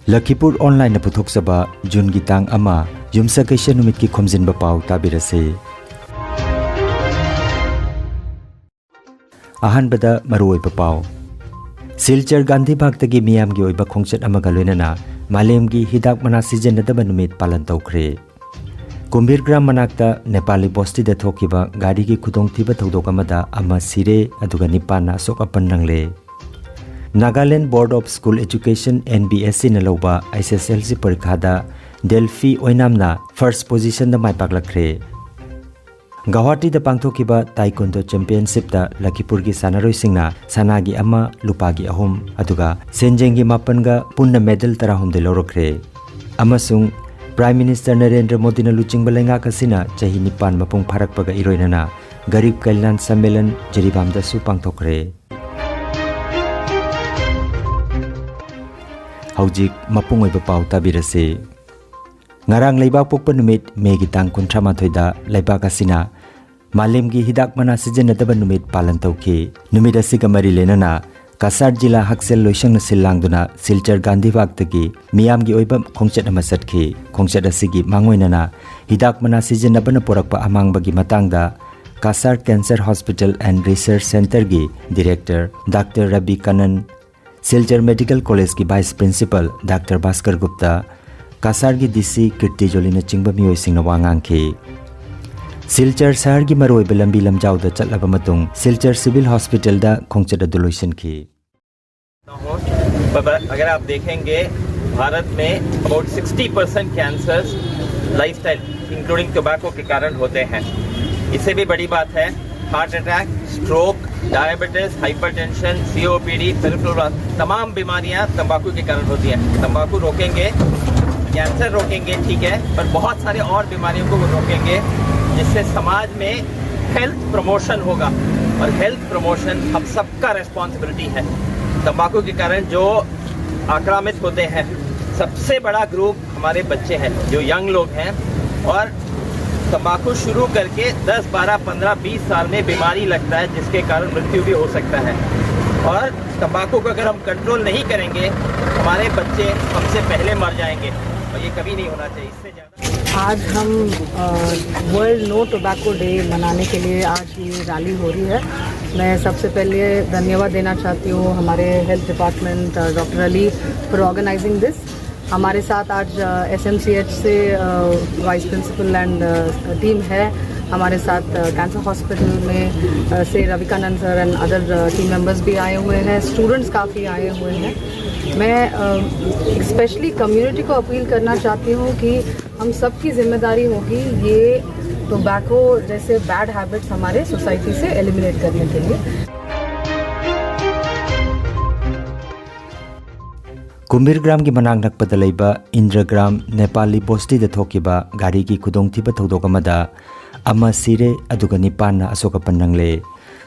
Lakhipuronline puthokchaba June gi tang ama yumsakaisa numit ki Khomjinba Pao tabirase. Ahanbada maruoiba Pao. Silchar Gandhi Bhaktagi miyamgi oiba khongchat amaga loinana malemgi hidak mana sijenadaba numit palan tawkhre. Kumbhirgram manakta Nepali bosti da thokiba gari ki khudongthiba thodok amada ama sire aduga nipana asok apan nangle. Nagaland Board of School Education NBSC na lawba SSLC parikhada Delphi oinamna first position da maipaklakre. Guwahati da pangthokiba Taekwondo Championship da Lakhipur gi sanaroi singna sanagi ama lupagi ahum aduga senjengi mapanga punna medal tarahum de lorokre. Amasung Prime Minister Narendra Modi na luchingba lenga kasina chahi nipan mapung pharakpaga iroinana Garib Kalyan Sammelan Jiribamda su pangthokre. Haujik mapung oiba Pao tabirase. Ngarang laibak pokpa numit Megi tang 38 da laibak asina malemgi hidak mana sijenadaba numit palan tawki. Numit asiga mari lenana Kasar Jila Haksel Loisang Silangduna Silchar Gandhi Bhaktagi miyamgi oiba khongchat ama satki. Khongchat asigi mangoinana hidak mana sijenabana porakpa amangbagi matangda Kasar Cancer Hospital and Research Center gi Director Dr. Rabi Kanan, Silchar Medical College ki Vice Principal Dr. Bhaskar Gupta, Kasar gi DC Kirti Jolina chingba miyoi singna wangangki. Silchar Sahar gi maroi belambi lamjau da chatlaba matung Silchar Civil Hospital da khongchat adoloisan ki. अगर आप देखेंगे भारत में about 60% cancers lifestyle including tobacco के कारण होते हैं. इससे भी बड़ी बात है heart attack, stroke, diabetes, hypertension, COPD, peripheral तमाम बीमारियां तंबाकू के कारण होती हैं. तंबाकू रोकेंगे, कैंसर रोकेंगे, ठीक है, पर बहुत सारे और बीमारियों को रोकेंगे जिससे समाज में हेल्थ प्रमोशन होगा और हेल्थ प्रमोशन हम सबका रिस्पॉन्सिबिलिटी है. तंबाकू के कारण जो आक्रामित होते हैं सबसे बड़ा ग्रुप हमारे बच्चे हैं जो यंग लोग हैं और तंबाकू शुरू करके 10, 12, 15, 20 साल में बीमारी लगता है जिसके कारण मृत्यु भी हो सकता है. और तंबाकू को अगर हम कंट्रोल नहीं करेंगे हमारे बच्चे हमसे पहले मर जाएंगे और ये कभी नहीं होना चाहिए. इससे ज़्यादा आज हम वर्ल्ड नो टोबैको डे मनाने के लिए आज ये रैली हो रही है. मैं सबसे पहले धन्यवाद देना चाहती हूँ हमारे health department doctor Ali for organising this. हमारे साथ आज SMCH से वाइस प्रिंसिपल एंड टीम है. हमारे साथ कैंसर हॉस्पिटल में से Ravikanand sir and other team members भी आए हुए हैं. स्टूडेंट्स काफ़ी आए हुए हैं. मैं स्पेशली कम्युनिटी को अपील करना चाहती हूँ कि हम सबकी जिम्मेदारी होगी ये टोबैको जैसे बैड हैबिट्स हमारे सोसाइटी से एलिमिनेट करने के लिए. Kumbhirgram gi manang nakpada leiba Indragram Nepali bosti da thokiba gari ki khudongthiba thodok amada ama sire aduga nipana asoka panangle.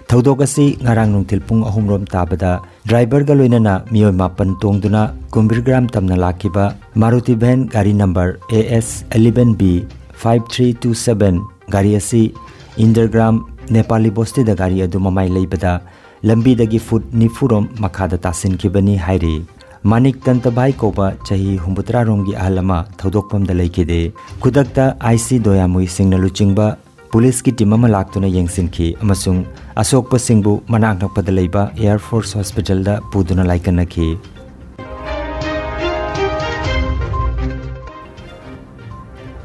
Thodok asi ngarang nungthil pung 3 rom tabada driver ga loinana miyoi mapan tongduna Kumbhirgram tamna lakiba Maruti van gari number AS 11B 5327 gari asi Indragram Nepali bosti da gari adu mamai leibada lambi dagi foot nifurom makhada tasin kibani hairi. Manik Tantabai Koba chahi humbutra rongi ahlama thodokpam da leikide. Kudakta IC doyamui singna luchingba police ki team ama laktuna yengsinki amasung asokpa singbu manak nakpada leiba Air Force Hospital da puduna laikanaki.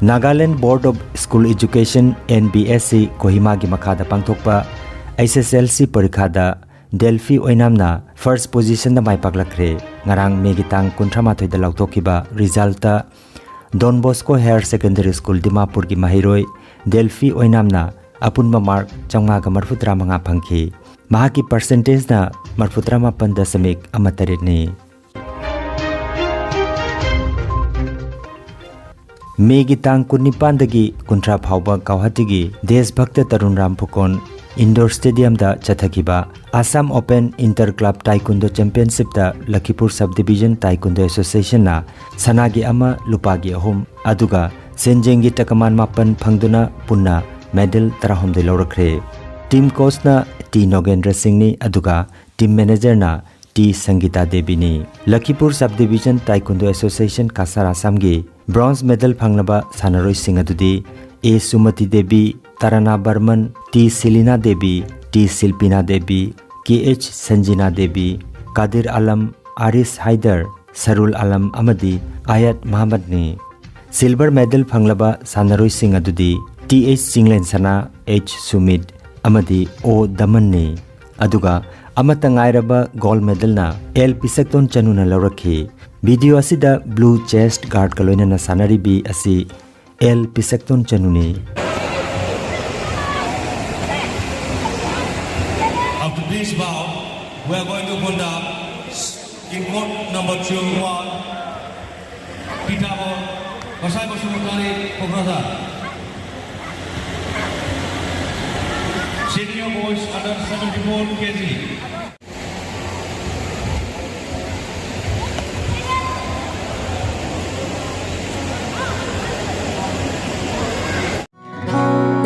Nagaland Board of School Education NBSC Kohima gi makhada pangthokpa SSLC parikhada Delphi oinamna first position da maipaklakre. Ngarang megitang 38 da lauthokiba resulta Don Bosco Higher Secondary School Dimapur gi mahiroi Delphi oinamna apunba mark 535 phangki. Mahaki percentage na 38.8 ni. Megitang 19 dagi kuntra phauba Guwahati Deshbhakta Tarun Ram Phukon Indoor Stadium da chathakiba Assam Open Inter Club Taekwondo Championship da Lakhipur Subdivision Taekwondo Association na sanagi ama lupagi ahum aduga senjengi takaman mapan phangduna punna medal tarahum de lorakre. Team coach na T Nogendra Singh ni aduga team manager na T Sangeeta Devi ने Lakhipur sub division taekwondo association Cachar Assam की bronze medal फंगनबा सानारोई सिंह अदुदी A Sumati Devi, Tarana Barman, T Silina Devi, T Shilpina Devi, K H Sanjina Devi, Kadir Alam, Aris Haider, Sarul Alam अमदी आयत मोहम्मद ने silver medal फंगलबा सानारोई सिंह अदुदी T H सिंगलेंसना, H Sumit अमदी ओ दमन ने अदुगा अमता ngairaba गोल्ड मेडल ना L पिसक्तोन चनुना लौरखी video असिदा blue chest guard का लोइना सानारी बी असि L पिसक्तोन चनुने After this bout, we are going to conduct in court number 2-1. Pitabo, Pasai Basumutari, Kokrasa. Senior boys under 74 kg.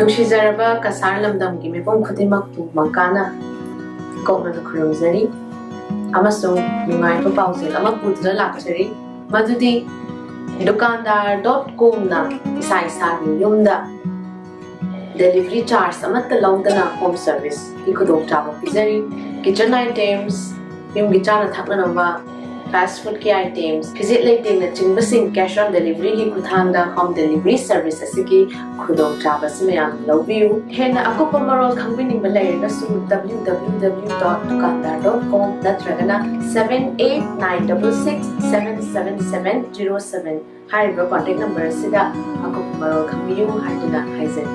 नुक्सिजरबा Kasar लमदम की मिपुम खुदिमकपु मंकाना common खुरुमजरी अमसुंग नुंगाइबा पाउजेल अमा पुद्रा लाक्चरी मदुदी दुकानदार.com ना इसा इसागी युमदा डिलीवरी चार्ज अमत लौदना होम सर्विस की खुदोक चाबा पिजरी किचन आइटम्स युम गिचाना थकनवा फास्ट फूड के आइटम्स फिजिट लेटिंग न चिंबसिंग कैश ऑन डिलीवरी की खुथांदा होम डिलीवरी सर्विस असकी खुदोक चाबा सिमयाम लौबियु हेना अकुप मरोल खंबिनिंग बलैरना सु www.dukandar.com नत्रगना 7896677707 हाइब्रो कॉन्टैक्ट नंबर सिदा अकुप मरोल खंबियु हाइदुना हाइजन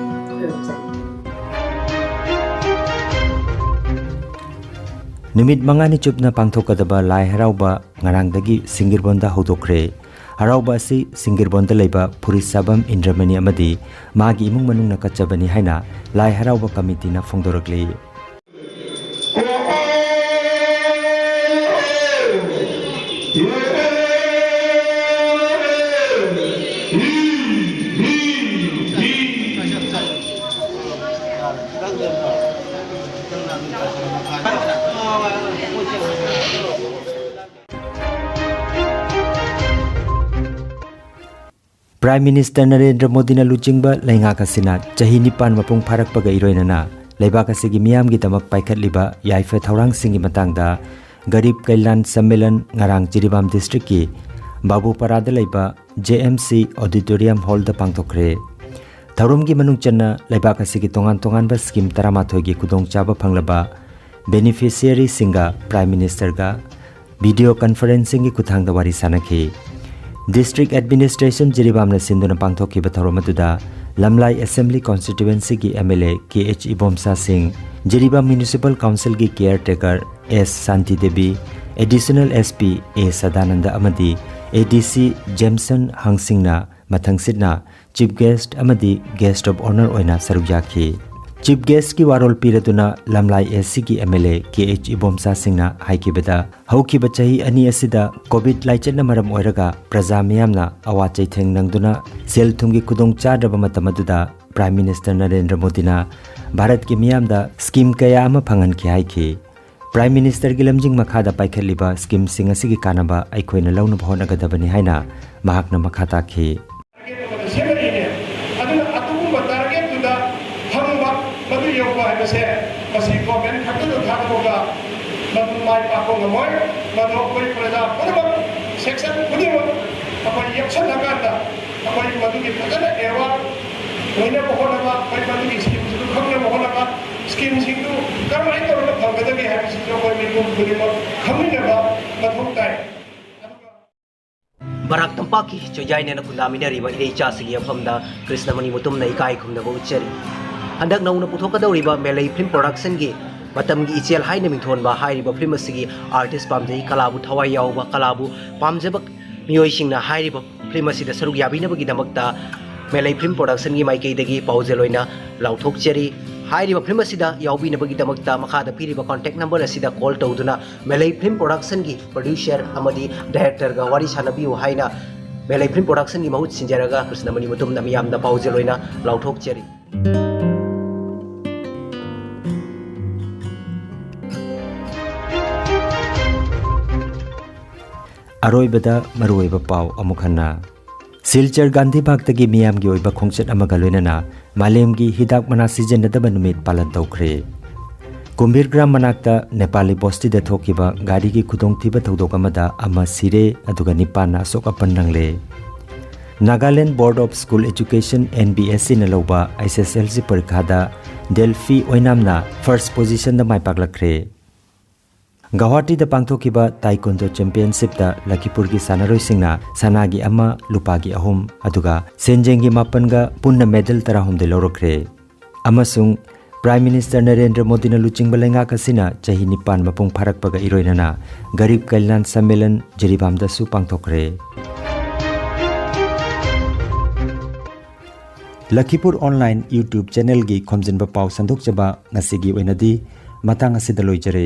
नुमित मंगानी चुपना पांथोकदबा लाई हराउबा ngarangdagi singirbonda hodokre हराउबा असि सिंगिरबोंदा लेबा फुरिसाबम इंद्रमणि अमदी मागी इमुंग मनुंग नकचबनी हाइना लाई हराउबा कमिटीना फोंदोरकले प्राइम मिनिस्टर नरेंद्र मोदी ना लुचिंगबा लैंगाक असिना चाही निपान मपुंग फारकपगा इरोइनना लेबाक असिगी मियामगी दमक पाइखतलिबा याइफे थौरांग सिंगी मतंगदा गरीब कल्याण सम्मेलन ngarang जिरीबाम डिस्ट्रिक्ट की बाबूपरादा लेबा JMC ऑडिटोरियम हॉल दा पांगथोखरे थौरमगी मनुंग चन्ना लेबाक असिगी तोंगान तोंगान बा स्कीम 13 गी खुदोंग चाबा फंगलबा बेनिफिशियरी सिंगा प्राइम मिनिस्टर गा वीडियो कॉन्फ्रेंसिंग की खुथांगदा वारी सानखी डिस्ट्रिक्ट एडमिनिस्ट्रेशन जिरीबामना सिंधुना पांगथोखिबा थौरमदुदा लमलाई असेंबली कॉन्स्टिट्यूएंसी की MLA KH Ibomsa Singh Jiribam municipal council की caretaker S Shanti Devi additional SP A Sadanand अमदी ADC जेमसन हंगसिंगना मथंगसिदना चीफ गेस्ट अमदी गेस्ट ऑफ ऑनर ओइना सरुक याखी चीफ गेस्ट की वारोल पीरदुना लमलाई SC की MLA KH इबोमसा सिंहना हाइकिबदा हौकिबा चाही अनि असिदा कोविड लाइचन मरम ओइरगा प्रजा मियामना अवा चैथेंग नंगदुना सेल थुंगी खुदोंग चादबा मतमदुदा प्राइम मिनिस्टर नरेंद्र मोदीना भारत के मियामदा स्कीम कया अमा फंगनखि हाइखि प्राइम मिनिस्टर की लमजिंग मखादा पाइखलिबा स्कीम सिंग असिगी कानबा अइखोइना लौना भोनगदबनी हाइना महाकना मखा ताखि Barak Tampak ki choyai na kundaminari ba ireicha sige famda Krishnamani mutum na ikai khumda bo ucheri handak nauna puthokadauri ba melai film production gi matam gi ichel haina mingthon ba hairi ba film asigi artist pamjai kalabu thawai yaw ba kalabu pamjabak mioi singna hairi ba film asida saruk yabina bagi damakta melai film production gi mai keidagi paujeloina lauthok cheri हाइरी film याबीनबगीदमक्ता मखादा पीरिबा contact number असिदा call तौदुना मेलै film production की producer अमदी director गा वारी सानबियु हाइना मेलै फिल्म प्रोडक्शन की महूत सिंजरगा कृष्णमणि मुतुमना मियामदा पाउजेलोइना लाउथोक चेरी अरोइबदा मरुइबा पाव अमुखन्ना सिलचर गांधी भागतगी मियामगी ओइबा खोंगचत अमगा लोइनना मालेमगी हिदाक मना सिजनदबा नुमित पालन तौखरे कुंभीर ग्राम मनाक्ता नेपाली बस्ती दा थोकिबा गाड़ी की खुदोंगथिबा थौदोक अमदा अमा सिरे अदुगा निपाना अशोक अपन नंगले Nagaland board of school education NBSC न लौबा SSLC परीक्षा डेल्फी ओइनामना फर्स्ट पोजीशन दा माइपाक लखरे गुवाहाटी दा पांगथोकिबा ताइकोंडो चैंपियनशिप दा लखीपुर की सानारोई सिंगना सनागी अमा लुपागी अहुम अदुगा सेंजेंगी मापनगा पुन्ना मेडल 13 दे लौरखरे अमसुंग प्राइम मिनिस्टर नरेंद्र मोदी ने लुचिंग बलेंगा कसिना चाही निपान मपुंग फारकपगा इरोइनना गरीब कल्याण सम्मेलन जिरीबामदसु पांगथोखरे लखीपुर ऑनलाइन YouTube चैनल की खोमजिनबा पाव संदोकचबा ngasi gi oinadi matang asida loijare।